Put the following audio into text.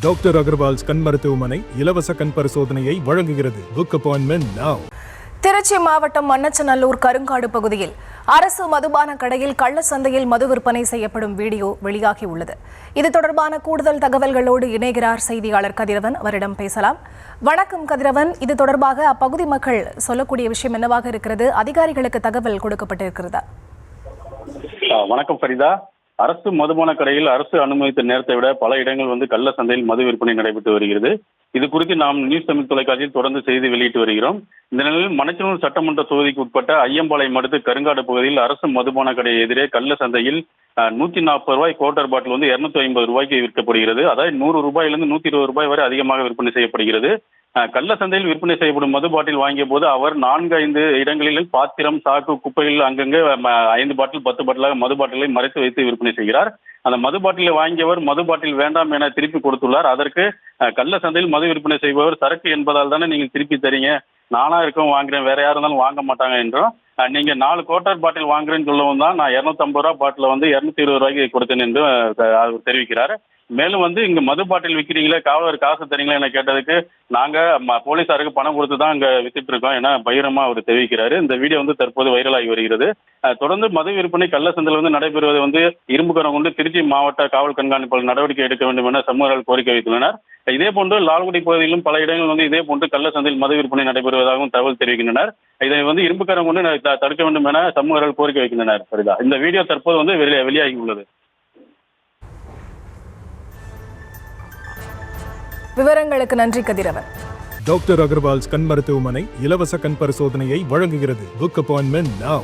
Doctor Agarwal's கண் மருத்துவமனை இலவச கண் பரிசோதனையை வழங்குகிறது. Book appointment now. திருச்சி மாவட்டம் மண்ணச்சநல்லூர் கருங்காடு பகுதியில் அரசு மதுபான கடையில் கள்ள சந்தையில் மது விற்பனை செய்யப்படும் வீடியோ வெளியாகியுள்ளது. இது தொடர்பான கூடுதல் தகவல்களோடு இணைகிறார் செய்தியாளர் கதிரவன். அவரிடம் பேசலாம். வணக்கம் கதிரவன், இது தொடர்பாக அப்பகுதி மக்கள் சொல்லக்கூடிய விஷயம் என்னவாக இருக்கிறது? அதிகாரிகளுக்கு தகவல் கொடுக்கப்பட்டிருக்கிறதா? வணக்கம் ஃபரிதா. அரசு மதுபான கடையில் அரசு அனுமதித்த நேரத்தை விட பல இடங்கள் கள்ள சந்தையில் மது விற்பனை நடைபெற்று வருகிறது. இது குறித்து நாம் நியூஸ் தமிழ் தொலைக்காட்சியில் தொடர்ந்து செய்தி வெளியிட்டு வருகிறோம். இந்த நிலையில் மணச்சநல்லூர் சட்டமன்ற தொகுதிக்கு உட்பட்ட ஐயம்பாளையம் அடுத்து கருங்காடு பகுதியில் அரசு மதுபான கடை எதிரே கள்ள சந்தையில் 140 ரூபாய் குவார்டர் பாட்டில் 250 ரூபாய்க்கு விற்கப்படுகிறது. அதாவது 100 ரூபாயிலிருந்து 120 ரூபாய் வரை அதிகமாக விற்பனை செய்யப்படுகிறது. கள்ள சந்தையில் விற்பனை செய்யப்படும் மது பாட்டில் வாங்கிய போது அவர் 4-5 இடங்களில் பாத்திரம், சாக்கு, குப்பைகள் அங்கங்கே 5 பாட்டில் 10 பாட்டிலாக மது பாட்டிலை மறைத்து வைத்து விற்பனை செய்கிறார். அந்த மது பாட்டிலை வாங்கியவர் மது பாட்டில் வேண்டாம் என திருப்பி கொடுத்துள்ளார். அதற்கு கள்ள சந்தையில் மது விற்பனை செய்பவர் சரக்கு என்பதால் தானே நீங்கள் திருப்பி தரீங்க, நானா இருக்கவும் வாங்குறேன், வேற யாரும் இருந்தாலும் வாங்க மாட்டாங்க என்றும், நீங்க 4 குவார்டர் பாட்டில் வாங்குறேன்னு சொல்லவும் தான் நான் 250 ரூபாய் பாட்டில 220 ரூபாய்க்கு கொடுத்தேன் என்று அவர் தெரிவிக்கிறார். மேலும் இங்க மது பாட்டில் விற்கிறீங்களே, காவலர் காசு தரீங்களா என கேட்டதுக்கு நாங்க போலீசாருக்கு பணம் கொடுத்து தான் இங்க வித்துட்டு இருக்கோம் என பகிரமா அவர் தெரிவிக்கிறாரு. இந்த வீடியோ தற்போது வைரலாகி வருகிறது. தொடர்ந்து மது விற்பனை கள்ள சந்தையில் நடைபெறுவது இரும்புக்கரம் கொண்டு திருச்சி மாவட்ட காவல் கண்காணிப்பாளர் நடவடிக்கை எடுக்க வேண்டும் என சமூகர்கள் கோரிக்கை வைத்துள்ளனர். இதே போன்று லால்குடி பகுதியிலும் பல இடங்கள் இதே போன்று கள்ள சந்தையில் மது விற்பனை நடைபெறுவதாகவும் தகவல் தெரிவிக்கின்றனர். இதை இரும்புக்கரம் கொண்டு தடுக்க வேண்டும் என சமூகர்கள் கோரிக்கை வைக்கின்றனர். சரிதா, இந்த வீடியோ தற்போது வெளியாகி உள்ளது. விவரங்களுக்கு நன்றி கதிரவன். டாக்டர் அகர்வால்ஸ் கண் மருத்துவமனை இலவச கண் பரிசோதனையை வழங்குகிறது. Book appointment now.